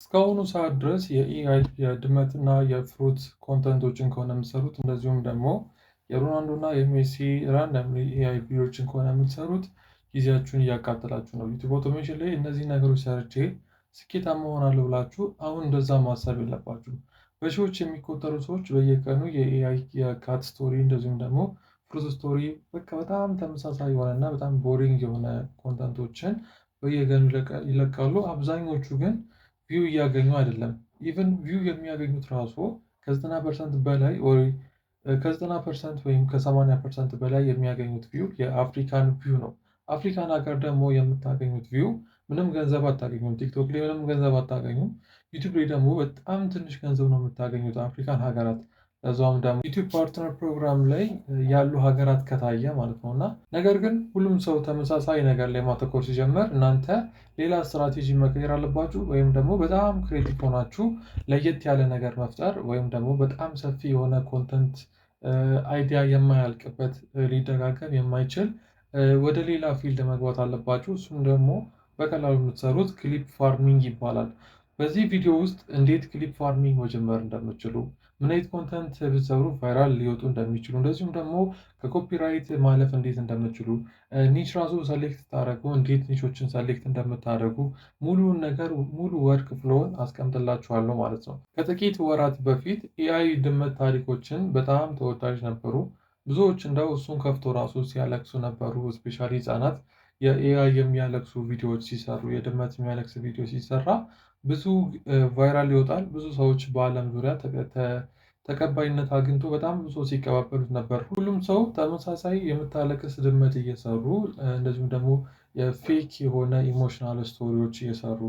እስካሁኑ ሰዓት ድረስ የኤአይ የድመትና የፍሩት ኮንተንቶችን ከሆነ የምትሰሩት እንደዚሁም ደግሞ የሮናልዶ እና የሜሲ ራንደምሊ ኤአይ ቪዲዮዎችን ከሆነ የምትሰሩት ጊዜያችሁን እያቃጠላችሁ ነው። ዩቲዩብ ኦቶሜሽን ላይ እነዚህ ነገሮች ሰርቼ ስኬታማ እሆናለሁ ብላችሁ አሁን እንደዛ ማሰብ የለባችሁም። በሺዎች የሚቆጠሩ ሰዎች በየቀኑ የኤአይ የካት ስቶሪ እንደዚሁም ደግሞ ፍሩት ስቶሪ በቃ በጣም ተመሳሳይ የሆነና በጣም ቦሪንግ የሆነ ኮንተንቶችን በየቀኑ ይለቃሉ። አብዛኞቹ ግን ቪው እያገኙ አይደለም። ኢቨን ቪው የሚያገኙት ራሱ ከ90% በላይ ከ90% ወይም ከ80% በላይ የሚያገኙት ቪው የአፍሪካን ቪው ነው። አፍሪካን ሀገር ደግሞ የምታገኙት ቪው ምንም ገንዘብ አታገኙም። ቲክቶክ ላይ ምንም ገንዘብ አታገኙም። ዩቲዩብ ላይ ደግሞ በጣም ትንሽ ገንዘብ ነው የምታገኙት አፍሪካን ሀገራት። ለዛውም ደግሞ ዩቲዩብ ፓርትነር ፕሮግራም ላይ ያሉ ሀገራት ከታየ ማለት ነው። እና ነገር ግን ሁሉም ሰው ተመሳሳይ ነገር ላይ ማተኮር ሲጀምር እናንተ ሌላ ስትራቴጂ መቀየር አለባችሁ። ወይም ደግሞ በጣም ክሬቲቭ ሆናችሁ ለየት ያለ ነገር መፍጠር ወይም ደግሞ በጣም ሰፊ የሆነ ኮንተንት አይዲያ የማያልቅበት ሊደጋገም የማይችል ወደ ሌላ ፊልድ መግባት አለባችሁ። እሱም ደግሞ በቀላሉ የምትሰሩት ክሊፕ ፋርሚንግ ይባላል። በዚህ ቪዲዮ ውስጥ እንዴት ክሊፕ ፋርሚንግ መጀመር እንደምትችሉ፣ ምን አይነት ኮንተንት ብትሰሩ ቫይራል ሊወጡ እንደሚችሉ፣ እንደዚሁም ደግሞ ከኮፒራይት ማለፍ እንዴት እንደምትችሉ፣ ኒች ራሱ ሰሌክት ስታደርጉ እንዴት ኒቾችን ሰሌክት እንደምታደርጉ ሙሉውን ነገር ሙሉ ወርክ ፍሎውን አስቀምጥላችኋለሁ ማለት ነው። ከጥቂት ወራት በፊት ኤአይ ድመት ታሪኮችን በጣም ተወዳጅ ነበሩ። ብዙዎች እንደው እሱን ከፍቶ ራሱ ሲያለቅሱ ነበሩ። ስፔሻሊ ህጻናት የኤአይ የሚያለቅሱ ቪዲዮዎች ሲሰሩ፣ የድመት የሚያለቅስ ቪዲዮ ሲሰራ ብዙ ቫይራል ይወጣል። ብዙ ሰዎች በዓለም ዙሪያ ተቀባይነት አግኝቶ በጣም ብዙ ሰው ሲቀባበሉት ነበር። ሁሉም ሰው ተመሳሳይ የምታለቅስ ድመት እየሰሩ እንደዚሁም ደግሞ የፌክ የሆነ ኢሞሽናል ስቶሪዎች እየሰሩ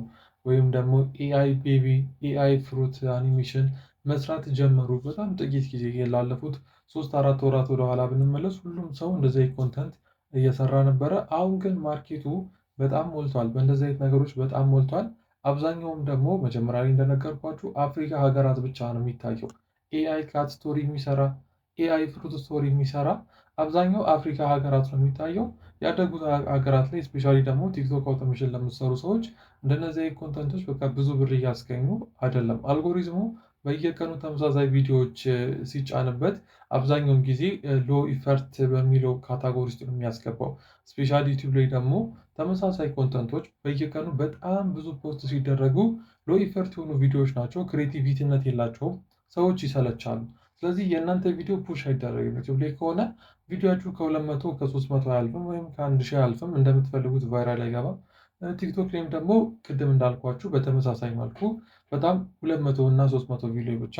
ወይም ደግሞ ኤአይ ቤቢ ኤአይ ፍሩት አኒሜሽን መስራት ጀመሩ። በጣም ጥቂት ጊዜ ላለፉት 3-4 ወራት ወደኋላ ብንመለስ ሁሉም ሰው እንደዚህ ኮንተንት እየሰራ ነበረ። አሁን ግን ማርኬቱ በጣም ሞልቷል፣ በእንደዚህ አይነት ነገሮች በጣም ሞልቷል። አብዛኛውም ደግሞ መጀመሪያ ላይ እንደነገርኳችሁ አፍሪካ ሀገራት ብቻ ነው የሚታየው። ኤአይ ካት ስቶሪ የሚሰራ ኤአይ ፍሩት ስቶሪ የሚሰራ አብዛኛው አፍሪካ ሀገራት ነው የሚታየው። ያደጉት ሀገራት ላይ ስፔሻሊ ደግሞ ቲክቶክ አውቶሜሽን ለምትሰሩ ሰዎች እንደነዚህ ኮንተንቶች በቃ ብዙ ብር እያስገኙ አይደለም። አልጎሪዝሙ በየቀኑ ተመሳሳይ ቪዲዮዎች ሲጫንበት አብዛኛውን ጊዜ ሎ ኢፈርት በሚለው ካታጎሪ ውስጥ ነው የሚያስገባው። ስፔሻሊ ዩቲዩብ ላይ ደግሞ ተመሳሳይ ኮንተንቶች በየቀኑ በጣም ብዙ ፖስት ሲደረጉ ሎ ኢፈርት የሆኑ ቪዲዮዎች ናቸው። ክሬቲቪቲነት የላቸውም። ሰዎች ይሰለቻሉ። ስለዚህ የእናንተ ቪዲዮ ፑሽ አይደረግም። ዩቲዩብ ላይ ከሆነ ቪዲዮችሁ ከ200 ከ300 አያልፍም ወይም ከ1000 አያልፍም። እንደምትፈልጉት ቫይራል አይገባም። ቲክቶክ ላይም ደግሞ ቅድም እንዳልኳችሁ በተመሳሳይ መልኩ በጣም 200 እና 300 ቪዲዮ ብቻ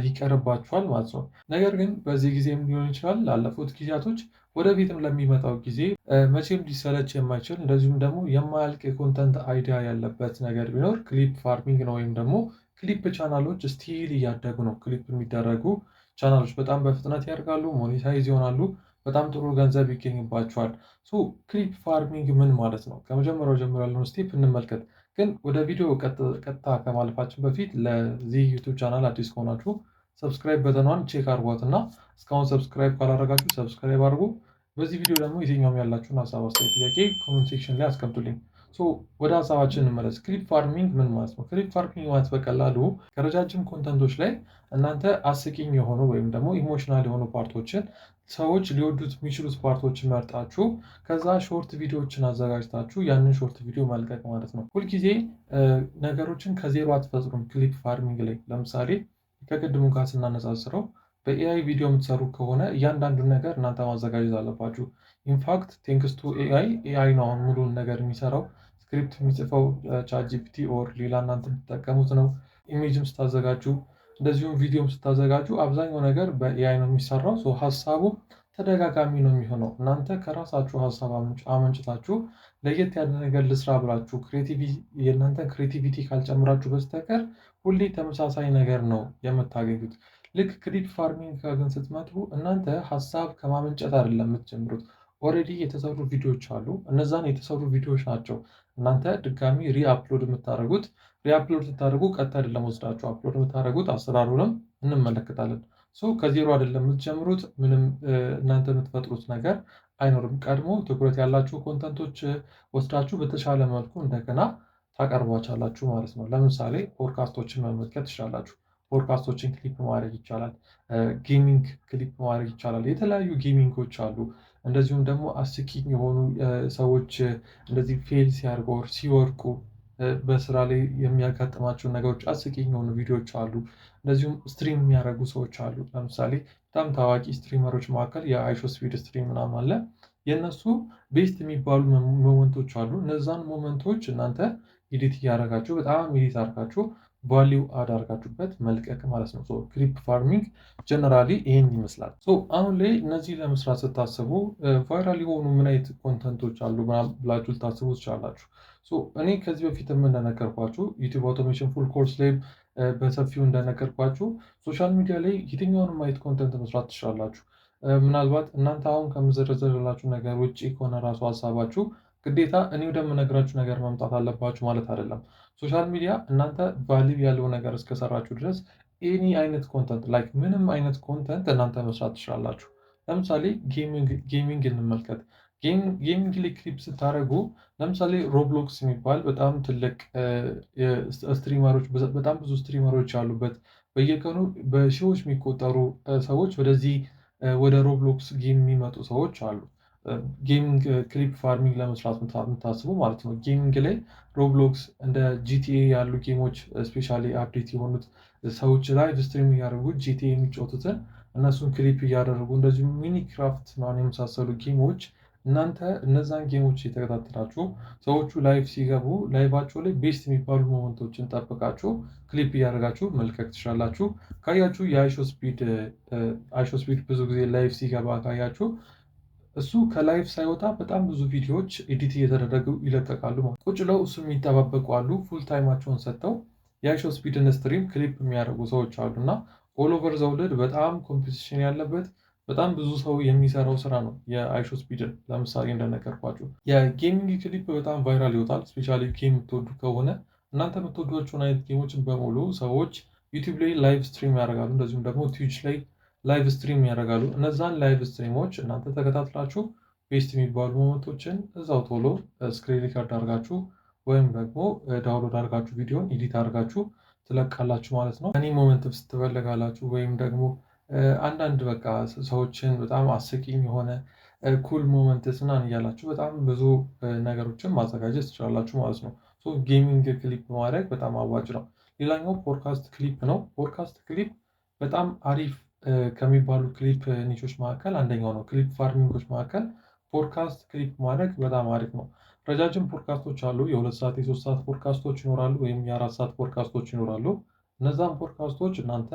ይቀርባችኋል ማለት ነው። ነገር ግን በዚህ ጊዜም ሊሆን ይችላል ላለፉት ጊዜያቶች ወደፊትም ለሚመጣው ጊዜ መቼም ሊሰለች የማይችል እንደዚሁም ደግሞ የማያልቅ የኮንተንት አይዲያ ያለበት ነገር ቢኖር ክሊፕ ፋርሚንግ ነው። ወይም ደግሞ ክሊፕ ቻናሎች ስቲል እያደጉ ነው። ክሊፕ የሚደረጉ ቻናሎች በጣም በፍጥነት ያድጋሉ፣ ሞኔታይዝ ይሆናሉ፣ በጣም ጥሩ ገንዘብ ይገኝባቸዋል። ክሊፕ ፋርሚንግ ምን ማለት ነው? ከመጀመሪያው ጀምሮ ያለውን ስቴፕ እንመልከት። ግን ወደ ቪዲዮ ቀጥታ ከማለፋችን በፊት ለዚህ ዩቱብ ቻናል አዲስ ከሆናችሁ ሰብስክራይብ በተኗን ቼክ አድርጓት እና እስካሁን ሰብስክራይብ ካላደረጋችሁ ሰብስክራይብ አድርጉ። በዚህ ቪዲዮ ደግሞ የትኛውም ያላችሁን ሀሳብ፣ አስተያየት፣ ጥያቄ ኮሜንት ሴክሽን ላይ አስቀምጡልኝ። ወደ ሀሳባችን እንመለስ። ክሊፕ ፋርሚንግ ምን ማለት ነው? ክሊፕ ፋርሚንግ ማለት በቀላሉ ከረጃጅም ኮንተንቶች ላይ እናንተ አስቂኝ የሆኑ ወይም ደግሞ ኢሞሽናል የሆኑ ፓርቶችን ሰዎች ሊወዱት የሚችሉት ፓርቶችን መርጣችሁ ከዛ ሾርት ቪዲዮዎችን አዘጋጅታችሁ ያንን ሾርት ቪዲዮ መልቀቅ ማለት ነው። ሁልጊዜ ነገሮችን ከዜሮ አትፈጥሩም። ክሊፕ ፋርሚንግ ላይ ለምሳሌ ከቅድሙ ጋር ስናነጻጽረው በኤአይ ቪዲዮ የምትሰሩ ከሆነ እያንዳንዱን ነገር እናንተ ማዘጋጀት አለባችሁ። ኢንፋክት ቴንክስ ቱ ኤአይ ነው አሁን ሙሉን ነገር የሚሰራው። ስክሪፕት የሚጽፈው ቻት ጂፒቲ ኦር ሌላ እናንተ የምትጠቀሙት ነው። ኢሜጅም ስታዘጋጁ እንደዚሁም ቪዲዮም ስታዘጋጁ አብዛኛው ነገር በኤአይ ነው የሚሰራው። ሀሳቡ ተደጋጋሚ ነው የሚሆነው። እናንተ ከራሳችሁ ሀሳብ አመንጭታችሁ ለየት ያለ ነገር ልስራ ብላችሁ የእናንተ ክሬቲቪቲ ካልጨምራችሁ በስተቀር ሁሌ ተመሳሳይ ነገር ነው የምታገኙት። ልክ ክሊፕ ፋርሚንግ ግን ስትመጡ እናንተ ሀሳብ ከማመንጨት አይደለም የምትጀምሩት። ኦልሬዲ የተሰሩ ቪዲዮዎች አሉ። እነዛን የተሰሩ ቪዲዮዎች ናቸው እናንተ ድጋሚ ሪአፕሎድ የምታደርጉት። ሪአፕሎድ ስታደርጉ ቀጥታ አይደለም ወስዳችሁ አፕሎድ የምታደርጉት። አሰራሩንም እንመለከታለን። ከዜሮ አይደለም የምትጀምሩት። ምንም እናንተ የምትፈጥሩት ነገር አይኖርም። ቀድሞ ትኩረት ያላችሁ ኮንተንቶች ወስዳችሁ በተሻለ መልኩ እንደገና ታቀርቧቻላችሁ ማለት ነው። ለምሳሌ ፖድካስቶችን መመልከት ትችላላችሁ። ፖድካስቶችን ክሊፕ ማድረግ ይቻላል። ጌሚንግ ክሊፕ ማድረግ ይቻላል። የተለያዩ ጌሚንጎች አሉ። እንደዚሁም ደግሞ አስቂኝ የሆኑ ሰዎች እንደዚህ ፌል ሲያደርጉ ሲወርቁ በስራ ላይ የሚያጋጥማቸውን ነገሮች አስቂኝ የሆኑ ቪዲዮዎች አሉ። እንደዚሁም ስትሪም የሚያደርጉ ሰዎች አሉ። ለምሳሌ በጣም ታዋቂ ስትሪመሮች መካከል የአይሾ ስፒድ ስትሪም ምናምን አለ። የእነሱ ቤስት የሚባሉ ሞመንቶች አሉ። እነዛን ሞመንቶች እናንተ ኤዲት እያደረጋችሁ በጣም ኤዲት አድርጋችሁ ቫሊው አዳርጋችሁበት መልቀቅ ማለት ነው። ክሊፕ ፋርሚንግ ጀነራሊ ይህን ይመስላል። አሁን ላይ እነዚህ ለመስራት ስታስቡ ቫይራል የሆኑ ምን አይነት ኮንተንቶች አሉ ብላችሁ ልታስቡ ትችላላችሁ። እኔ ከዚህ በፊትም እንደነገርኳችሁ ዩቲዩብ አውቶሜሽን ፉል ኮርስ ላይ በሰፊው እንደነገርኳችሁ ሶሻል ሚዲያ ላይ የትኛውንም አይነት ኮንተንት መስራት ትችላላችሁ። ምናልባት እናንተ አሁን ከምዘረዘርላችሁ ነገር ውጭ ከሆነ ራሱ ሀሳባችሁ ግዴታ እኔ ወደምነግራችሁ ነገር መምጣት አለባችሁ ማለት አይደለም። ሶሻል ሚዲያ እናንተ ቫሊዩ ያለው ነገር እስከሰራችሁ ድረስ ኤኒ አይነት ኮንተንት ላይክ ምንም አይነት ኮንተንት እናንተ መስራት ትችላላችሁ። ለምሳሌ ጌሚንግ እንመልከት። ጌሚንግ ላይ ክሊፕ ስታደርጉ ለምሳሌ ሮብሎክስ የሚባል በጣም ትልቅ ስትሪመሮች በጣም ብዙ ስትሪመሮች ያሉበት በየቀኑ በሺዎች የሚቆጠሩ ሰዎች ወደ ሮብሎክስ ጌም የሚመጡ ሰዎች አሉ። ጌሚንግ ክሊፕ ፋርሚንግ ለመስራት የምታስቡ ማለት ነው። ጌሚንግ ላይ ሮብሎክስ እንደ ጂቲኤ ያሉ ጌሞች ስፔሻሊ አፕዴት የሆኑት ሰዎች ላይ ስትሪም እያደረጉ ጂቲኤ የሚጫወቱትን እነሱን ክሊፕ እያደረጉ እንደዚሁም ሚኒክራፍት ምናምን የመሳሰሉ ጌሞች እናንተ እነዛን ጌሞች የተከታተላችሁ ሰዎቹ ላይቭ ሲገቡ ላይቫቸው ላይ ቤስት የሚባሉ ሞመንቶችን ጠብቃችሁ ክሊፕ እያደረጋችሁ መልቀቅ ትችላላችሁ። ካያችሁ የአይሾ ስፒድ ብዙ ጊዜ ላይቭ ሲገባ ካያችሁ እሱ ከላይቭ ሳይወጣ በጣም ብዙ ቪዲዮዎች ኤዲት እየተደረጉ ይለቀቃሉ። ቁጭ ለው እሱ የሚጠባበቁ አሉ። ፉል ታይማቸውን ሰጥተው የአይሾ ስፒድን ስትሪም ክሊፕ የሚያደርጉ ሰዎች አሉ እና ኦል ኦቨር ዘ ወርልድ በጣም ኮምፒቲሽን ያለበት በጣም ብዙ ሰው የሚሰራው ስራ ነው የአይሾ ስፒድን። ለምሳሌ እንደነገርኳችሁ የጌሚንግ ክሊፕ በጣም ቫይራል ይወጣል። ስፔሻሊ ጌም የምትወዱ ከሆነ እናንተ የምትወዷቸውን አይነት ጌሞችን በሙሉ ሰዎች ዩቲዩብ ላይ ላይቭ ስትሪም ያደርጋሉ። እንደዚሁም ደግሞ ትዊች ላይ ላይቭ ስትሪም ያደርጋሉ። እነዛን ላይቭ ስትሪሞች እናንተ ተከታትላችሁ ቤስት የሚባሉ ሞመንቶችን እዛው ቶሎ ስክሪን ሪከርድ አድርጋችሁ ወይም ደግሞ ዳውንሎድ አድርጋችሁ ቪዲዮን ኤዲት አድርጋችሁ ትለቃላችሁ ማለት ነው። እኔ ሞመንት ስትፈልጋላችሁ ወይም ደግሞ አንዳንድ በቃ ሰዎችን በጣም አስቂኝ የሆነ ኩል ሞመንትስ ምናምን እያላችሁ በጣም ብዙ ነገሮችን ማዘጋጀት ትችላላችሁ ማለት ነው። ጌሚንግ ክሊፕ ማድረግ በጣም አዋጭ ነው። ሌላኛው ፖድካስት ክሊፕ ነው። ፖድካስት ክሊፕ በጣም አሪፍ ከሚባሉ ክሊፕ ኒቾች መካከል አንደኛው ነው። ክሊፕ ፋርሚንጎች መካከል ፖድካስት ክሊፕ ማድረግ በጣም አሪፍ ነው። ረጃጅም ፖድካስቶች አሉ። የ2 ሰዓት የ3 ሰዓት ፖድካስቶች ይኖራሉ፣ ወይም የ4 ሰዓት ፖድካስቶች ይኖራሉ። እነዛን ፖድካስቶች እናንተ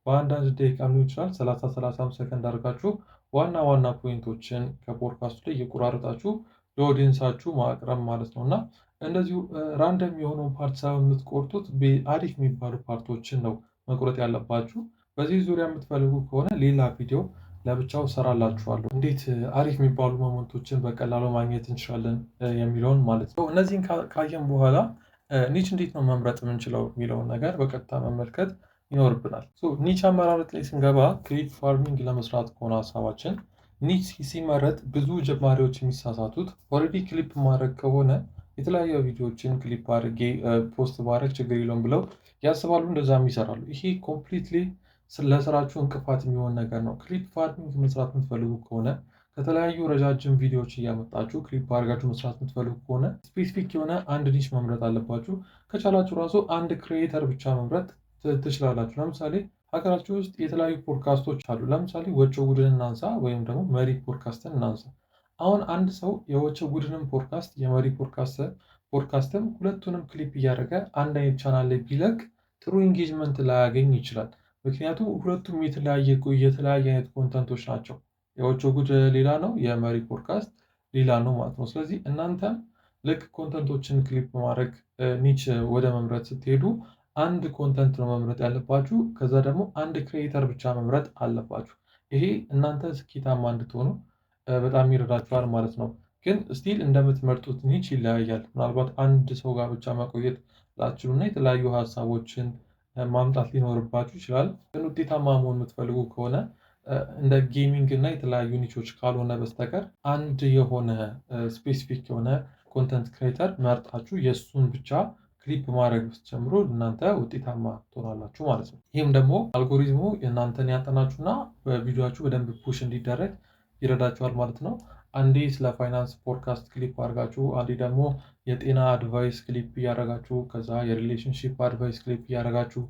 በአንዳንድ ደቂቃ ሊሆን ይችላል 30-35 ሰከንድ አድርጋችሁ ዋና ዋና ፖይንቶችን ከፖድካስቱ ላይ እየቆራረጣችሁ ለኦዲየንሳችሁ ማቅረብ ማለት ነው እና እንደዚሁ ራንደም የሆነው ፓርት ሳይሆን የምትቆርጡት አሪፍ የሚባሉ ፓርቶችን ነው መቁረጥ ያለባችሁ። በዚህ ዙሪያ የምትፈልጉ ከሆነ ሌላ ቪዲዮ ለብቻው ሰራላችኋለሁ፣ እንዴት አሪፍ የሚባሉ ሞመንቶችን በቀላሉ ማግኘት እንችላለን የሚለውን ማለት ነው። እነዚህን ካየን በኋላ ኒች እንዴት ነው መምረጥ የምንችለው የሚለውን ነገር በቀጥታ መመልከት ይኖርብናል። ኒች አመራረጥ ላይ ስንገባ ክሊፕ ፋርሚንግ ለመስራት ከሆነ ሀሳባችን ኒች ሲመረጥ ብዙ ጀማሪዎች የሚሳሳቱት ኦልሬዲ ክሊፕ ማድረግ ከሆነ የተለያዩ ቪዲዮዎችን ክሊፕ አድርጌ ፖስት ማድረግ ችግር የለውም ብለው ያስባሉ፣ እንደዛም ይሰራሉ። ይሄ ኮምፕሊትሊ ለስራችሁ እንቅፋት የሚሆን ነገር ነው። ክሊፕ ፋርሚንግ መስራት የምትፈልጉ ከሆነ ከተለያዩ ረጃጅም ቪዲዮዎች እያመጣችሁ ክሊፕ አድርጋችሁ መስራት የምትፈልጉ ከሆነ ስፔሲፊክ የሆነ አንድ ኒች መምረጥ አለባችሁ። ከቻላችሁ ራሱ አንድ ክሪኤተር ብቻ መምረጥ ትችላላችሁ። ለምሳሌ ሀገራችሁ ውስጥ የተለያዩ ፖድካስቶች አሉ። ለምሳሌ ወቸው ጉድን እናንሳ፣ ወይም ደግሞ መሪ ፖድካስትን እናንሳ። አሁን አንድ ሰው የወቸው ጉድንም ፖድካስት የመሪ ፖድካስትም ሁለቱንም ክሊፕ እያደረገ አንድ አይነት ቻናል ላይ ቢለቅ ጥሩ ኢንጌጅመንት ላያገኝ ይችላል። ምክንያቱም ሁለቱም የተለያየ አይነት ኮንተንቶች ናቸው። የወቸው ጉድ ሌላ ነው፣ የመሪ ፖድካስት ሌላ ነው ማለት ነው። ስለዚህ እናንተም ልክ ኮንተንቶችን ክሊፕ በማድረግ ኒች ወደ መምረጥ ስትሄዱ አንድ ኮንተንት ነው መምረጥ ያለባችሁ። ከዛ ደግሞ አንድ ክሪኤተር ብቻ መምረጥ አለባችሁ። ይሄ እናንተ ስኬታማ እንድትሆኑ በጣም ይረዳችኋል ማለት ነው። ግን ስቲል እንደምትመርጡት ኒች ይለያያል። ምናልባት አንድ ሰው ጋር ብቻ መቆየት ላችሉና የተለያዩ ሀሳቦችን ማምጣት ሊኖርባችሁ ይችላል። ግን ውጤታማ መሆን የምትፈልጉ ከሆነ እንደ ጌሚንግ እና የተለያዩ ኒቾች ካልሆነ በስተቀር አንድ የሆነ ስፔሲፊክ የሆነ ኮንተንት ክሬተር መርጣችሁ የእሱን ብቻ ክሊፕ ማድረግ ስትጀምሩ እናንተ ውጤታማ ትሆናላችሁ ማለት ነው። ይህም ደግሞ አልጎሪዝሙ የእናንተን ያጠናችሁና በቪዲዮችሁ በደንብ ፑሽ እንዲደረግ ይረዳችኋል ማለት ነው። አንዴ ስለ ፋይናንስ ፖድካስት ክሊፕ አድርጋችሁ፣ አንዴ ደግሞ የጤና አድቫይስ ክሊፕ እያደረጋችሁ፣ ከዛ የሪሌሽንሺፕ አድቫይስ ክሊፕ እያደረጋችሁ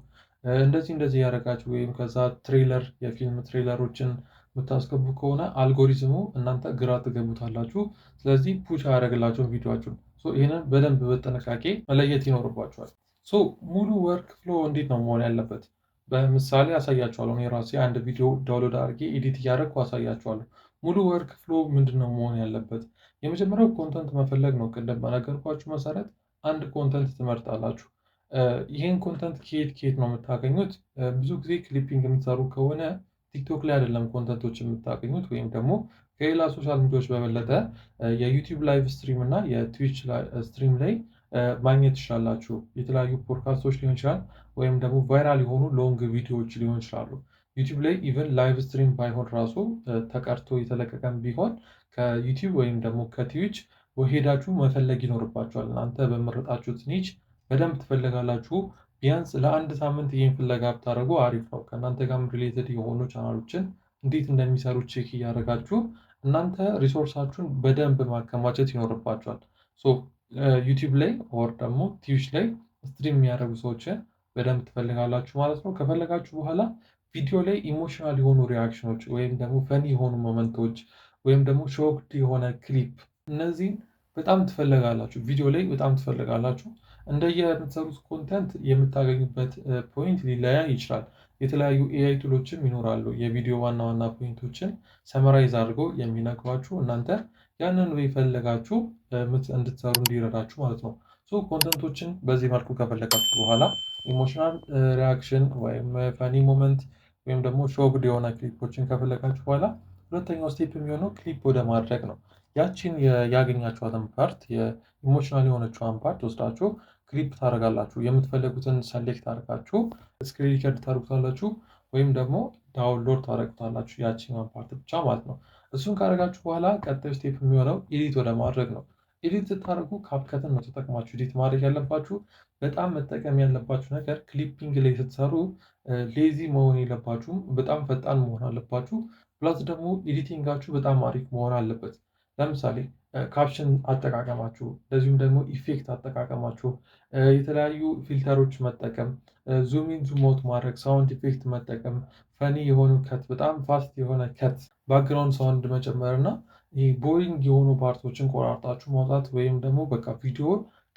እንደዚህ እያደረጋችሁ ወይም ከዛ ትሬለር የፊልም ትሬለሮችን የምታስገቡ ከሆነ አልጎሪዝሙ እናንተ ግራ ትገቡታላችሁ። ስለዚህ ፑሽ አያደርግላቸውን ቪዲዮችሁን። ይህንን በደንብ በጥንቃቄ መለየት ይኖርባቸዋል። ሙሉ ወርክ ፍሎ እንዴት ነው መሆን ያለበት? በምሳሌ አሳያችኋለሁ። እኔ ራሴ አንድ ቪዲዮ ዳውንሎድ አድርጌ ኤዲት እያደረግኩ አሳያችኋለሁ። ሙሉ ወርክ ፍሎ ምንድን ነው መሆን ያለበት? የመጀመሪያው ኮንተንት መፈለግ ነው። ቅድም በነገርኳችሁ መሰረት አንድ ኮንተንት ትመርጣላችሁ። ይህን ኮንተንት ከየት ነው የምታገኙት? ብዙ ጊዜ ክሊፒንግ የምትሰሩ ከሆነ ቲክቶክ ላይ አይደለም ኮንተንቶች የምታገኙት፣ ወይም ደግሞ ከሌላ ሶሻል ሚዲያዎች በበለጠ የዩቲዩብ ላይቭ ስትሪም እና የትዊች ስትሪም ላይ ማግኘት ትችላላችሁ። የተለያዩ ፖድካስቶች ሊሆን ይችላል፣ ወይም ደግሞ ቫይራል የሆኑ ሎንግ ቪዲዮዎች ሊሆን ይችላሉ። ዩቲዩብ ላይ ኢቨን ላይቭ ስትሪም ባይሆን ራሱ ተቀርቶ የተለቀቀም ቢሆን ከዩቲዩብ ወይም ደግሞ ከትዊች ሄዳችሁ መፈለግ ይኖርባችኋል። እናንተ በመረጣችሁት ኒች በደንብ ትፈልጋላችሁ። ቢያንስ ለአንድ ሳምንት ይህን ፍለጋ ብታደርጉ አሪፍ ነው። ከእናንተ ጋርም ሪሌትድ የሆኑ ቻናሎችን እንዴት እንደሚሰሩ ቼክ እያደረጋችሁ እናንተ ሪሶርሳችሁን በደንብ ማከማቸት ይኖርባችኋል። ዩቲዩብ ላይ ኦር ደግሞ ትዊች ላይ ስትሪም የሚያደርጉ ሰዎችን በደንብ ትፈልጋላችሁ ማለት ነው። ከፈለጋችሁ በኋላ ቪዲዮ ላይ ኢሞሽናል የሆኑ ሪያክሽኖች ወይም ደግሞ ፈኒ የሆኑ ሞመንቶች ወይም ደግሞ ሾክድ የሆነ ክሊፕ፣ እነዚህን በጣም ትፈልጋላችሁ። ቪዲዮ ላይ በጣም ትፈልጋላችሁ። እንደየምትሰሩት ኮንተንት የምታገኙበት ፖይንት ሊለያይ ይችላል። የተለያዩ ኤአይ ቱሎችም ይኖራሉ የቪዲዮ ዋና ዋና ፖይንቶችን ሰመራይዝ አድርገው የሚነግሯችሁ፣ እናንተ ያንን የፈለጋችሁ እንድትሰሩ እንዲረዳችሁ ማለት ነው። ኮንተንቶችን በዚህ መልኩ ከፈለጋችሁ በኋላ ኢሞሽናል ሪያክሽን ወይም ፈኒ ሞመንት ወይም ደግሞ ሾክድ የሆነ ክሊፖችን ከፈለጋችሁ በኋላ ሁለተኛው ስቴፕ የሚሆነው ክሊፕ ወደ ማድረግ ነው። ያቺን ያገኛችኋትን ፓርት የኢሞሽናል የሆነችዋን ፓርት ወስዳችሁ ክሊፕ ታደርጋላችሁ። የምትፈልጉትን ሰሌክት አድርጋችሁ ስክሪን ሪከርድ ታደርጉታላችሁ ወይም ደግሞ ዳውንሎድ ታደርጉታላችሁ፣ ያቺን ፓርት ብቻ ማለት ነው። እሱን ካደረጋችሁ በኋላ ቀጣዩ ስቴፕ የሚሆነው ኤዲት ወደ ማድረግ ነው። ኤዲት ስታደርጉ ካፕከትን ነው ተጠቅማችሁ ኤዲት ማድረግ ያለባችሁ። በጣም መጠቀም ያለባችሁ ነገር ክሊፒንግ ላይ ስትሰሩ ሌዚ መሆን የለባችሁም። በጣም ፈጣን መሆን አለባችሁ። ፕላስ ደግሞ ኤዲቲንጋችሁ በጣም አሪፍ መሆን አለበት። ለምሳሌ ካፕሽን አጠቃቀማችሁ፣ እንደዚሁም ደግሞ ኢፌክት አጠቃቀማችሁ፣ የተለያዩ ፊልተሮች መጠቀም፣ ዙሚን ዙም አውት ማድረግ፣ ሳውንድ ኢፌክት መጠቀም፣ ፈኒ የሆኑ ከት፣ በጣም ፋስት የሆነ ከት፣ ባክግራውንድ ሳውንድ መጨመር እና ቦሪንግ የሆኑ ፓርቶችን ቆራርጣችሁ ማውጣት ወይም ደግሞ በቃ ቪዲዮ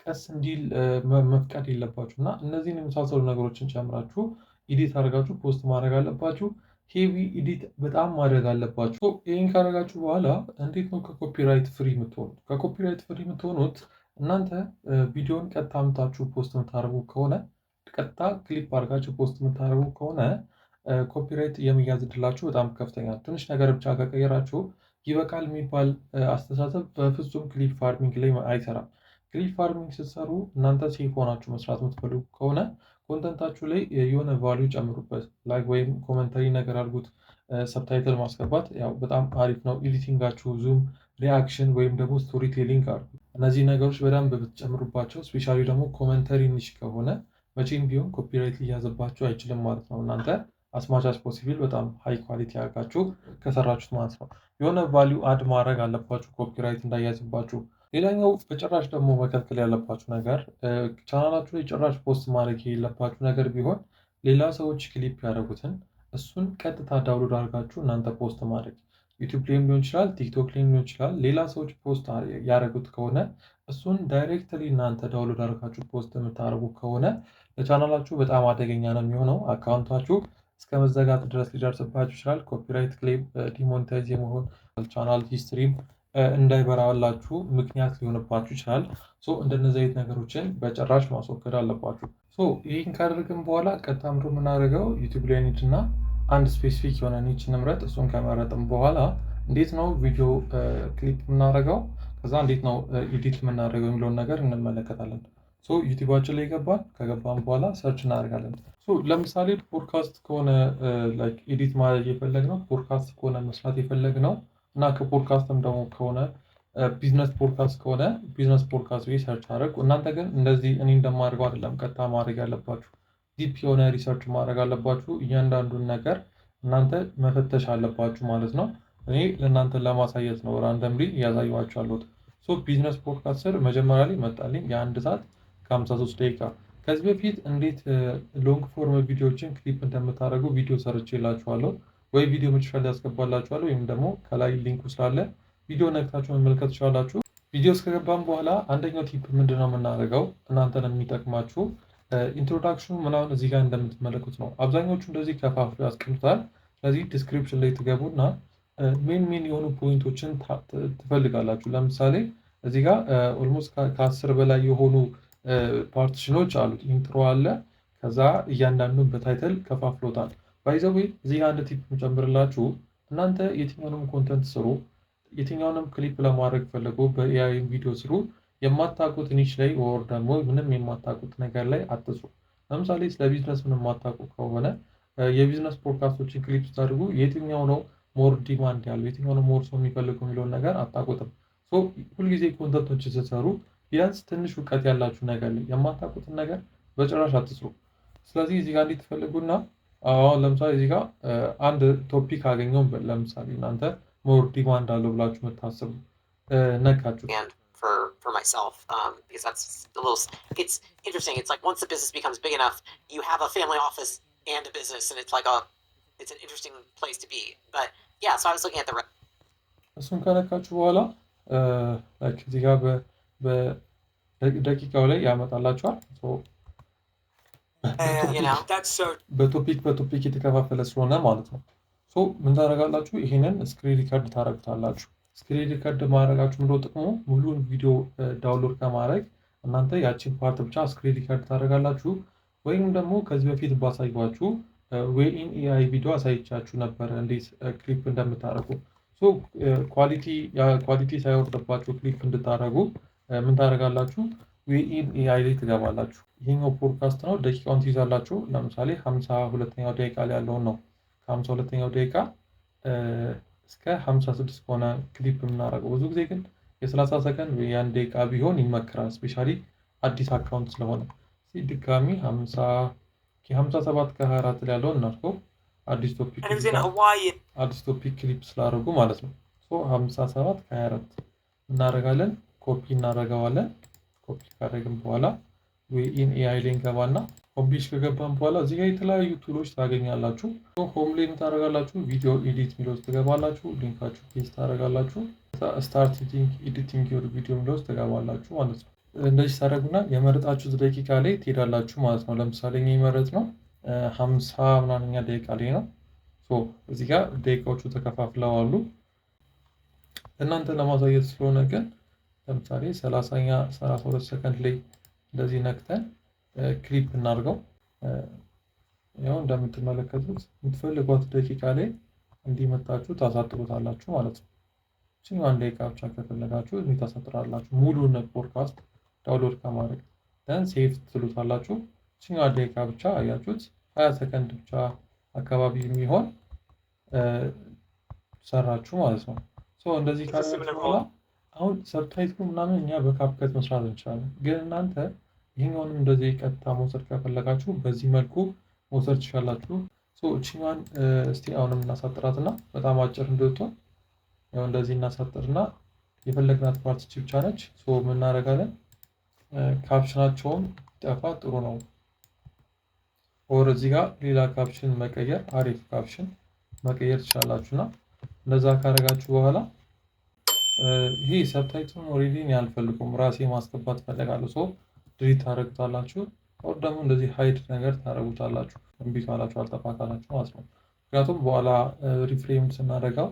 ቀስ እንዲል መፍቀድ የለባችሁ እና እነዚህን የመሳሰሉ ነገሮችን ጨምራችሁ ኢዲት አድርጋችሁ ፖስት ማድረግ አለባችሁ። ሄቪ ኢዲት በጣም ማድረግ አለባችሁ። ይህን ካደረጋችሁ በኋላ እንዴት ነው ከኮፒራይት ፍሪ የምትሆኑት? ከኮፒራይት ፍሪ የምትሆኑት እናንተ ቪዲዮን ቀጥታ አምጥታችሁ ፖስት የምታደርጉ ከሆነ፣ ቀጥታ ክሊፕ አድርጋችሁ ፖስት የምታደርጉ ከሆነ ኮፒራይት የሚያዝ ዕድላችሁ በጣም ከፍተኛ። ትንሽ ነገር ብቻ ከቀየራችሁ ይበቃል የሚባል አስተሳሰብ በፍጹም ክሊፕ ፋርሚንግ ላይ አይሰራም። ክሊፕ ፋርሚንግ ስትሰሩ እናንተ ሴፍ ሆናችሁ መስራት የምትፈልጉ ከሆነ ኮንተንታችሁ ላይ የሆነ ቫሊዩ ጨምሩበት። ላይክ ወይም ኮመንታሪ ነገር አድርጉት። ሰብታይትል ማስገባት ያው በጣም አሪፍ ነው። ኤዲቲንጋችሁ ዙም፣ ሪያክሽን ወይም ደግሞ ስቶሪ ቴሊንግ አድርጉ። እነዚህ ነገሮች በደንብ ብትጨምሩባቸው፣ ስፔሻሊ ደግሞ ኮመንታሪ ኒሽ ከሆነ መቼም ቢሆን ኮፒራይት ሊያዘባችሁ አይችልም ማለት ነው። እናንተ አስማቻስ ፖሲብል በጣም ሃይ ኳሊቲ አድርጋችሁ ከሰራችሁት ማለት ነው። የሆነ ቫሊዩ አድ ማድረግ አለባችሁ ኮፒራይት እንዳያዝባችሁ። ሌላኛው በጭራሽ ደግሞ መከልከል ያለባችሁ ነገር ቻናላችሁ ላይ ጭራሽ ፖስት ማድረግ የሌለባችሁ ነገር ቢሆን ሌላ ሰዎች ክሊፕ ያደረጉትን እሱን ቀጥታ ዳውንሎድ አድርጋችሁ እናንተ ፖስት ማድረግ። ዩቲዩብ ላይም ሊሆን ይችላል፣ ቲክቶክ ላይም ሊሆን ይችላል። ሌላ ሰዎች ፖስት ያደረጉት ከሆነ እሱን ዳይሬክትሊ እናንተ ዳውንሎድ አድርጋችሁ ፖስት የምታደርጉ ከሆነ ለቻናላችሁ በጣም አደገኛ ነው የሚሆነው። አካውንታችሁ እስከ መዘጋት ድረስ ሊደርስባችሁ ይችላል። ኮፒራይት ክሌም፣ ዲሞኔታይዝ የመሆን ቻናል ሂስትሪም እንዳይበራላችሁ ምክንያት ሊሆንባችሁ ይችላል። እንደነዚህ አይነት ነገሮችን በጭራሽ ማስወገድ አለባችሁ። ይህን ካደረግን በኋላ ቀጥታ ምንድን የምናደርገው ዩቲዩብ ላይ ኒች እና አንድ ስፔሲፊክ የሆነ ኒች እንምረጥ። እሱን ከመረጥን በኋላ እንዴት ነው ቪዲዮ ክሊፕ የምናደርገው፣ ከዛ እንዴት ነው ኤዲት የምናደርገው የሚለውን ነገር እንመለከታለን። ዩቲዩባችን ላይ ከገባን በኋላ ሰርች እናደርጋለን። ለምሳሌ ፖድካስት ከሆነ ኤዲት ማድረግ የፈለግነው፣ ፖድካስት ከሆነ መስራት የፈለግነው እና ከፖድካስትም ደግሞ ከሆነ ቢዝነስ ፖድካስት ከሆነ ቢዝነስ ፖድካስት ብዬ ሰርች አደረግ። እናንተ ግን እንደዚህ እኔ እንደማደርገው አይደለም ቀጥታ ማድረግ ያለባችሁ። ዲፕ የሆነ ሪሰርች ማድረግ አለባችሁ። እያንዳንዱን ነገር እናንተ መፈተሽ አለባችሁ ማለት ነው። እኔ ለእናንተ ለማሳየት ነው ራንደምሊ እያሳየኋችሁ ያለሁት። ቢዝነስ ፖድካስት ስር መጀመሪያ ላይ መጣልኝ የ1 ሰዓት ከ53 ደቂቃ። ከዚህ በፊት እንዴት ሎንግ ፎርም ቪዲዮዎችን ክሊፕ እንደምታደርጉ ቪዲዮ ሰርቼላችኋለሁ። ወይ ቪዲዮ መጨረሻ ላይ ያስገባላችኋለሁ ወይም ደግሞ ከላይ ሊንኩ ስላለ ቪዲዮ ነክታችሁ መመልከት ትችላላችሁ። ቪዲዮ እስከገባም በኋላ አንደኛው ቲፕ ምንድነው የምናደርገው እናንተን የሚጠቅማችሁ ኢንትሮዳክሽኑ ምናምን እዚህ ጋር እንደምትመለከቱት ነው። አብዛኞቹ እንደዚህ ከፋፍሎ ያስቀምጡታል። ስለዚህ ዲስክሪፕሽን ላይ ትገቡና ሜን የሆኑ ፖይንቶችን ትፈልጋላችሁ። ለምሳሌ እዚህ ጋር ኦልሞስት ከ10 በላይ የሆኑ ፓርቲሽኖች አሉት። ኢንትሮ አለ። ከዛ እያንዳንዱን በታይትል ከፋፍሎታል። ባይዘዌ እዚህ አንድ ቲፕ የምጨምርላችሁ እናንተ የትኛውንም ኮንተንት ስሩ፣ የትኛውንም ክሊፕ ለማድረግ ፈለጉ፣ በኤአይ ቪዲዮ ስሩ፣ የማታውቁት ኒች ላይ ወር ደግሞ ምንም የማታውቁት ነገር ላይ አትስሩ። ለምሳሌ ስለ ቢዝነስ ምንም የማታውቁ ከሆነ የቢዝነስ ፖድካስቶችን ክሊፕ ስታደርጉ የትኛው ነው ሞር ዲማንድ ያለው የትኛው ነው ሞር ሰው የሚፈልገው የሚለውን ነገር አታውቁትም። ሁልጊዜ ኮንተንቶችን ስትሰሩ ቢያንስ ትንሽ እውቀት ያላችሁ ነገር ላይ የማታውቁትን ነገር በጭራሽ አትስሩ። ስለዚህ እዚህ ጋር እንዴት ትፈልጉና አሁን ለምሳሌ እዚህ ጋር አንድ ቶፒክ አገኘው። ለምሳሌ እናንተ ሞር ዲማንድ አለው ብላችሁ የምታስቡ ነካችሁ። For myself, because it's interesting. It's like once the business becomes big enough, you have a family office and a business, and it's an interesting place to be. But yeah, so I was looking at the እሱን ከነካችሁ በኋላ እዚህ ጋር በደቂቃው ላይ ያመጣላችኋል። በቶፒክ የተከፋፈለ ስለሆነ ማለት ነው። ምን ታደርጋላችሁ? ይህንን ስክሪን ሪከርድ ታደርጉታላችሁ። ስክሪን ሪከርድ ማድረጋችሁ ምንድነው ጥቅሙ? ሙሉን ቪዲዮ ዳውንሎድ ከማድረግ እናንተ ያቺን ፓርት ብቻ ስክሪን ሪከርድ ታደርጋላችሁ። ወይም ደግሞ ከዚህ በፊት ባሳይኋችሁ ዌይን ኤአይ ቪዲዮ አሳይቻችሁ ነበረ እንዴት ክሊፕ እንደምታደርጉ። ኳሊቲ ሳይወርድባችሁ ክሊፕ እንድታደርጉ ምን ታደርጋላችሁ? ዌይን ኤአይ ላይ ትገባላችሁ። ይሄኛው ፖድካስት ነው። ደቂቃውን ትይዛላችሁ። ለምሳሌ 52ኛው ደቂቃ ላይ ያለውን ነው። ከ52ኛው ደቂቃ እስከ 56 ከሆነ ክሊፕ የምናደርገው። ብዙ ጊዜ ግን የ30 ሰከንድ ወይ የ1 ደቂቃ ቢሆን ይመከራል። ስፔሻሊ አዲስ አካውንት ስለሆነ። ድጋሚ 57 ከ24 ላይ ያለውን እናድርገው። አዲስ ቶፒክ ክሊፕ ስላደረጉ ማለት ነው። 57 ከ24 እናደርጋለን። ኮፒ እናደርገዋለን። ኮፒ ካደረግን በኋላ ዌይን ኤአይ ላይ እንገባና ሆምፔጅ ከገባን በኋላ እዚህ ጋር የተለያዩ ቱሎች ታገኛላችሁ። ሆም ላይ ታደርጋላችሁ። ቪዲዮ ኤዲት የሚለው ውስጥ ትገባላችሁ። ሊንካችሁ ፔስት ታደርጋላችሁ። ስታርት ኤዲቲንግ ዮር ቪዲዮ የሚለው ውስጥ ትገባላችሁ ማለት ነው። እንደዚህ ታደርጉና የመረጣችሁት ደቂቃ ላይ ትሄዳላችሁ ማለት ነው። ለምሳሌ እኛ የመረጥነው 50 ምናምኛ ደቂቃ ላይ ነው። እዚህ ጋር ደቂቃዎቹ ተከፋፍለው አሉ። እናንተ ለማሳየት ስለሆነ ግን ለምሳሌ 32 ሰከንድ ላይ እንደዚህ ነክተን ክሊፕ እናድርገው። ያው እንደምትመለከቱት የምትፈልጓት ደቂቃ ላይ እንዲመጣችሁ ታሳጥሩታላችሁ ማለት ነው። አንድ ደቂቃ ብቻ ከፈለጋችሁ እንዲህ ታሳጥራላችሁ። ሙሉን ፖድካስት ዳውንሎድ ከማድረግ ደን ሴቭ ትሉታላችሁ። ደቂቃ ብቻ አያችሁት 20 ሰከንድ ብቻ አካባቢ የሚሆን ሰራችሁ ማለት ነው። እንደዚህ ካደረጋችሁ በኋላ አሁን ሰብታይትሉ ምናምን እኛ በካፕከት መስራት እንችላለን። ግን እናንተ ይሄኛውንም እንደዚህ ቀጥታ መውሰድ ከፈለጋችሁ በዚህ መልኩ መውሰድ ትችላላችሁ። እቺኛን እስቲ አሁንም እናሳጥራትና በጣም አጭር እንድትሆን ያው እንደዚህ እናሳጥርና የፈለግናት ፓርት ብቻ ነች። ምን እናደርጋለን? ካፕሽናቸውም ጠፋ ጥሩ ነው። እዚህ ጋር ሌላ ካፕሽን መቀየር አሪፍ ካፕሽን መቀየር ትችላላችሁና እንደዛ ካደረጋችሁ በኋላ ይሄ ሰብታይትሉን ኦሬዲ ያልፈልኩም ራሴ ማስገባት ፈልጋለሁ። ድሪት ታደርጉታላችሁ። ወር ደግሞ እንደዚህ ሃይድ ነገር ታደርጉታላችሁ። እምቢ ካላችሁ አልጠፋ ካላችሁ ማለት ነው። ምክንያቱም በኋላ ሪፍሬም ስናደርገው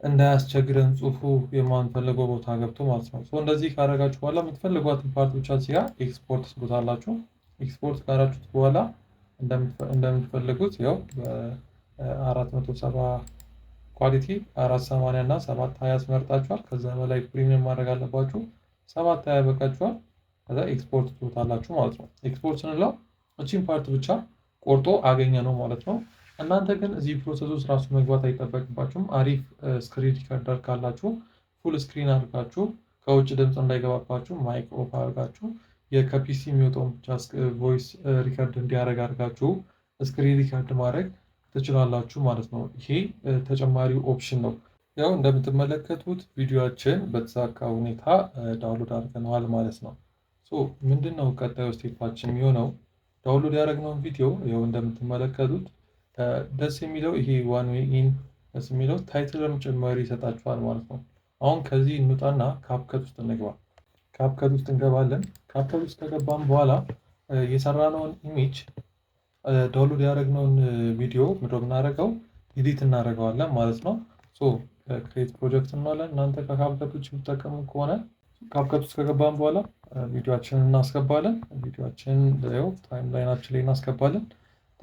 እንዳያስቸግረን ጽሁፉ የማንፈልገው ቦታ ገብቶ ማለት ነው። እንደዚህ ካደረጋችሁ በኋላ የምትፈልጓትን ፓርት ብቻ ሲጋ ኤክስፖርት ትሉታላችሁ። ኤክስፖርት ካደረጋችሁት በኋላ እንደምትፈልጉት ያው በ470 ኳሊቲ 480 እና 720 ያስመርጣችኋል። ከዛ በላይ ፕሪሚየም ማድረግ አለባችሁ። 720 በቃችኋል። ከዛ ኤክስፖርት ትሉታላችሁ ማለት ነው። ኤክስፖርት ስንለው እቺን ፓርት ብቻ ቆርጦ አገኘ ነው ማለት ነው። እናንተ ግን እዚህ ፕሮሰስ ውስጥ ራሱ መግባት አይጠበቅባችሁም። አሪፍ ስክሪን ሪከርደር ካላችሁ ፉል ስክሪን አድርጋችሁ ከውጭ ድምፅ እንዳይገባባችሁ ማይክ ኦፍ አድርጋችሁ ከፒሲ የሚወጣውን ብቻ ቮይስ ሪከርድ እንዲያደርግ አድርጋችሁ ስክሪን ሪከርድ ማድረግ ትችላላችሁ ማለት ነው። ይሄ ተጨማሪ ኦፕሽን ነው። ያው እንደምትመለከቱት ቪዲዮችን በተሳካ ሁኔታ ዳውንሎድ አድርገነዋል ማለት ነው። ምንድን ነው ቀጣዩ ስቴፓችን የሚሆነው? ዳውንሎድ ያደረግነውን ቪዲዮ ያው እንደምትመለከቱት ደስ የሚለው ይሄ ዋን ዌይ ኢን ደስ የሚለው ታይትልም ጭማሪ ይሰጣችኋል ማለት ነው። አሁን ከዚህ እንውጣና ካፕከት ውስጥ እንግባ። ካፕከት ውስጥ እንገባለን። ካፕከት ውስጥ ከገባን በኋላ የሰራነውን ኢሜጅ ዳውንሎድ ያደረግነውን ቪዲዮ ምንድን ነው የምናደርገው? ኤዲት እናደርገዋለን ማለት ነው። ክሬት ፕሮጀክት እንላለን። እናንተ ከካፕከት ውጭ የምትጠቀሙ ከሆነ ካፕከት ውስጥ ከገባን በኋላ ቪዲዮችንን እናስገባለን። ቪዲዮችን ታይም ላይናችን ላይ እናስገባለን።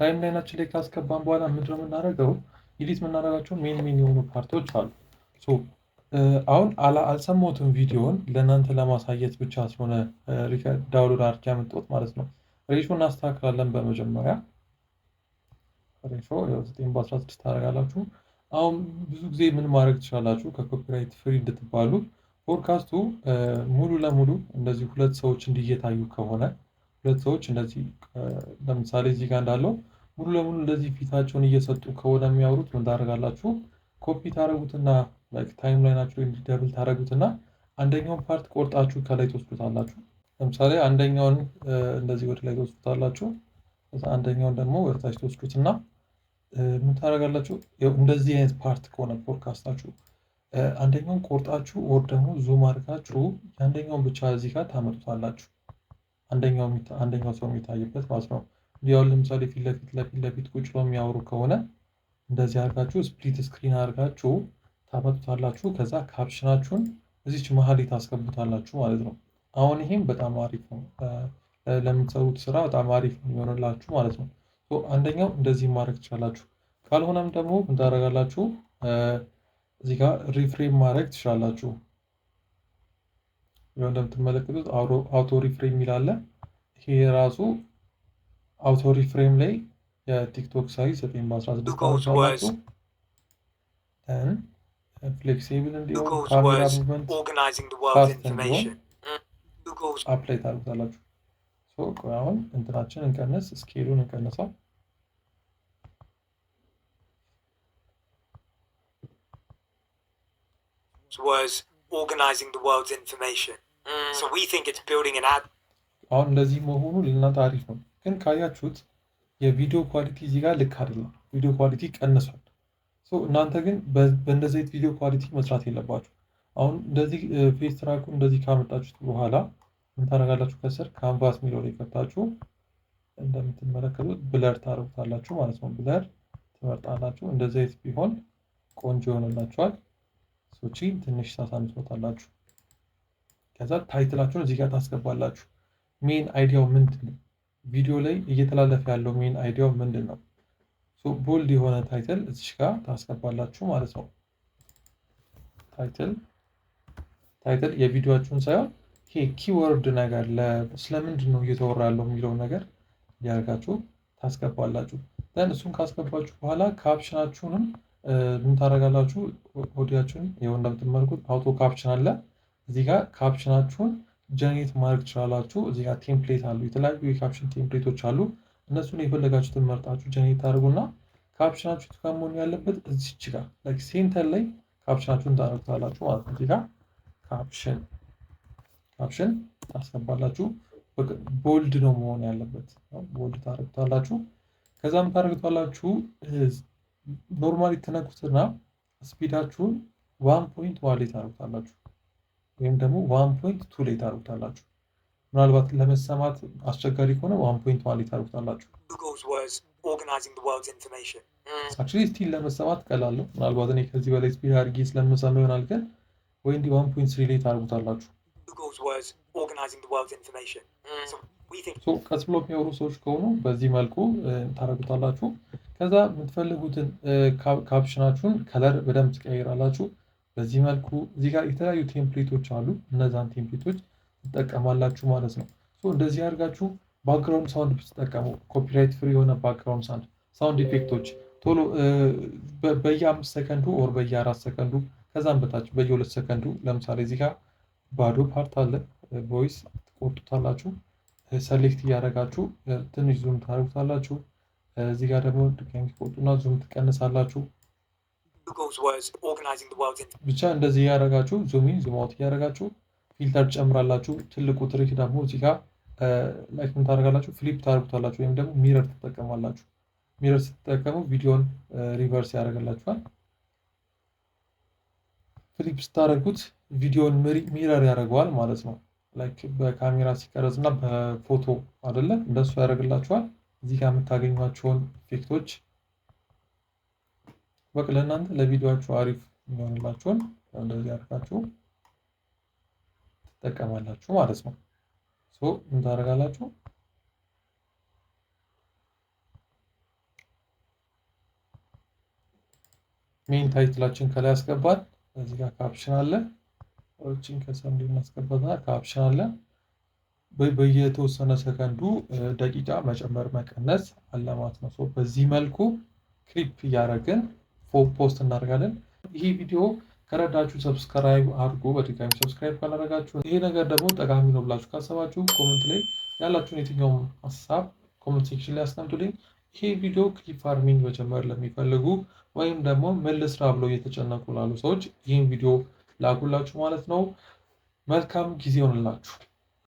ታይም ላይናችን ላይ ካስገባን በኋላ ምንድን ነው የምናደርገው? ኤዲት የምናደርጋቸው ሜን የሆኑ ፓርቶች አሉ። አሁን አልሰማሁትም ቪዲዮን ለእናንተ ለማሳየት ብቻ ስለሆነ ዳውንሎድ አድርጌ ያመጣሁት ማለት ነው። ሬሾ እናስተካክላለን። በመጀመሪያ ሬሾ 9:16 ታደርጋላችሁ። አሁን ብዙ ጊዜ ምን ማድረግ ትችላላችሁ? ከኮፒራይት ፍሪ እንድትባሉ ፖድካስቱ ሙሉ ለሙሉ እንደዚህ ሁለት ሰዎች እንዲየታዩ ከሆነ ሁለት ሰዎች እንደዚህ ለምሳሌ እዚህ ጋር እንዳለው ሙሉ ለሙሉ እንደዚህ ፊታቸውን እየሰጡ ከሆነ የሚያወሩት ምን ታደርጋላችሁ? ኮፒ ታደረጉትና ታይም ላይናችሁ ደብል ታደረጉትና አንደኛውን ፓርት ቆርጣችሁ ከላይ ትወስዱታላችሁ። ለምሳሌ አንደኛውን እንደዚህ ወደ ላይ ትወስዱታላችሁ። አንደኛውን ደግሞ ወደታች ትወስዱትና ምን ታደርጋላችሁ? እንደዚህ አይነት ፓርት ከሆነ ፖድካስታችሁ አንደኛውን ቆርጣችሁ ወር ደግሞ ዙም አድርጋችሁ የአንደኛውን ብቻ እዚህ ጋር ታመጡታላችሁ። አንደኛው ሰው የሚታይበት ማለት ነው። እንዲያው ለምሳሌ ፊት ለፊት ቁጭ ብለው የሚያወሩ ከሆነ እንደዚህ አድርጋችሁ ስፕሊት ስክሪን አድርጋችሁ ታመጡታላችሁ። ከዛ ካፕሽናችሁን እዚች መሀል ታስገቡታላችሁ ማለት ነው። አሁን ይሄም በጣም አሪፍ ነው፣ ለምትሰሩት ስራ በጣም አሪፍ የሚሆንላችሁ ማለት ነው። አንደኛው እንደዚህ ማድረግ ትችላላችሁ። ካልሆነም ደግሞ ምን ታደርጋላችሁ? እዚህ ጋር ሪፍሬም ማድረግ ትችላላችሁ። እንደምትመለከቱት አውቶ ሪፍሬም የሚላለ ይሄ ራሱ አውቶ ሪፍሬም ላይ የቲክቶክ ሳይዝ 9:16 ታደርጋላችሁ። ፍሌክሲብል እንዲሆን ካሜራ ሙቭመንት ፋስት እንዲሆን አፕላይ ታደርጉታላችሁ። አሁን እንትናችን እንቀንስ፣ ስኬሉን እንቀንሰው። አሁን እንደዚህ መሆኑ ለእናንተ አሪፍ ነው፣ ግን ካያችሁት የቪዲዮ ኳሊቲ እዚህ ጋር ልክ አይደለም። ቪዲዮ ኳሊቲ ቀንሷል። እናንተ ግን በእንደዚህ አይነት ቪዲዮ ኳሊቲ መስራት የለባችሁ። አሁን እንደዚህ ፌስ ትራኩ እንደዚህ ካመጣችሁት በኋላ ምን ታደርጋላችሁ? ከስር ካንቫስ የሚለው ላይ ከታችሁ እንደምትመለከቱት ብለር ታደርጉታላችሁ ማለት ነው። ብለር ትመርጣላችሁ። እንደዚህ አይነት ቢሆን ቆንጆ ይሆንላችኋል። ሶቺ ትንሽ ታሳንሱታላችሁ። ከዛ ታይትላችሁን እዚህ ጋር ታስገባላችሁ። ሜን አይዲያው ምንድን ነው? ቪዲዮ ላይ እየተላለፈ ያለው ሜን አይዲያው ምንድን ነው? ቦልድ የሆነ ታይትል እዚህ ጋር ታስገባላችሁ ማለት ነው። ታይትል የቪዲዮአችሁን ሳይሆን ይሄ ኪወርድ ነገር ስለምንድን ነው እየተወራ ያለው የሚለውን ነገር ሊያደርጋችሁ ታስገባላችሁ። ዘን እሱን ካስገባችሁ በኋላ ካፕሽናችሁንም ምን ታደርጋላችሁ? ኦዲያችሁን ይኸው እንደምትመለከቱት አውቶ ካፕሽን አለ። እዚህ ጋር ካፕሽናችሁን ጀኔሬት ማድረግ ትችላላችሁ። እዚህ ጋር ቴምፕሌት አሉ፣ የተለያዩ የካፕሽን ቴምፕሌቶች አሉ። እነሱን የፈለጋችሁትን መርጣችሁ ጀኔሬት ታደርጉና ካፕሽናችሁ ከመሆኑ ያለበት እዚች ጋር ሴንተር ላይ ካፕሽናችሁን ታደርጉታላችሁ ማለት ነው። እዚህ ጋር ካፕሽን ታስገባላችሁ። ቦልድ ነው መሆን ያለበት፣ ቦልድ ታደርጉታላችሁ። ከዛም ታደርጉታላችሁ ኖርማሊ ትነኩትና ስፒዳችሁን 1.1 ላይ ታደርጉታላችሁ ወይም ደግሞ 1.2 ላይ ታደርጉታላችሁ። ምናልባት ለመሰማት አስቸጋሪ ከሆነ 1.1 ላይ ታደርጉታላችሁ። አክቹዋሊ ስቲል ለመሰማት ቀላል ነው። ምናልባት እኔ ከዚህ በላይ ስፒድ አድርጌ ስለምሰማ ይሆናል፣ ግን ወይ እንዲህ 1.3 ላይ ታደርጉታላችሁ። ቀስ ብሎ የሚያወሩ ሰዎች ከሆኑ በዚህ መልኩ ታደርጉታላችሁ። ከዛ የምትፈልጉትን ካፕሽናችሁን ከለር በደንብ ትቀይራላችሁ። በዚህ መልኩ እዚህ ጋር የተለያዩ ቴምፕሌቶች አሉ። እነዛን ቴምፕሌቶች ትጠቀማላችሁ ማለት ነው። እንደዚህ አድርጋችሁ ባክግራውንድ ሳውንድ ብትጠቀሙ ኮፒራይት ፍሪ የሆነ ባክግራውንድ ሳውንድ ኢፌክቶች ቶሎ በየ5 ሰከንዱ ወር በየ4 ሰከንዱ ከዛም በታች በየ2 ሰከንዱ ለምሳሌ እዚህ ጋር ባዶ ፓርት አለ ቮይስ ትቆርጡታላችሁ። ሰሌክት እያደረጋችሁ ትንሽ ዙም ታደርጉታላችሁ። እዚህ ጋር ደግሞ ድጋሚ ትቆርጡና ዙም ትቀንሳላችሁ። ብቻ እንደዚህ እያደረጋችሁ ዙም ኢን ዙም አውት እያደረጋችሁ ፊልተር ትጨምራላችሁ። ትልቁ ትሪክ ደግሞ እዚህ ጋር ላይክ ምን ታደርጋላችሁ ፍሊፕ ታደርጉታላችሁ ወይም ደግሞ ሚረር ትጠቀማላችሁ። ሚረር ስትጠቀሙ ቪዲዮን ሪቨርስ ያደርግላችኋል። ፍሊፕ ስታደርጉት ቪዲዮን ሚረር ያደርገዋል ማለት ነው። ላይክ በካሜራ ሲቀረጽ እና በፎቶ አይደለ እንደሱ ያደርግላችኋል። እዚህ ጋር የምታገኟቸውን ኢፌክቶች በቃ ለእናንተ ለቪዲዮአችሁ አሪፍ የሚሆንላችሁን እንደዚህ አድርጋችሁ ትጠቀማላችሁ ማለት ነው። ምን ታደርጋላችሁ ሜን ታይትላችን ከላይ ያስገባል። እዚህ ጋር ካፕሽን አለ። ኦችን ከሰም እናስገባታ ካፕሽን አለ። በየተወሰነ ሰከንዱ ደቂቃ መጨመር መቀነስ አለ ማለት ነው። በዚህ መልኩ ክሊፕ እያደረግን ፖስት እናደርጋለን። ይሄ ቪዲዮ ከረዳችሁ ሰብስክራይብ አድርጉ። በድጋሚ ሰብስክራይብ ካላደረጋችሁ ይሄ ነገር ደግሞ ጠቃሚ ነው ብላችሁ ካሰባችሁ ኮመንት ላይ ያላችሁን የትኛውም ሀሳብ ኮመንት ሴክሽን ላይ አስቀምጡልኝ። ይሄ ቪዲዮ ክሊፕ ፋርሚንግ መጀመር ለሚፈልጉ ወይም ደግሞ ምን ልስራ ብለው እየተጨነቁ ላሉ ሰዎች ይህን ቪዲዮ ላኩላችሁ ማለት ነው። መልካም ጊዜ ይሆንላችሁ።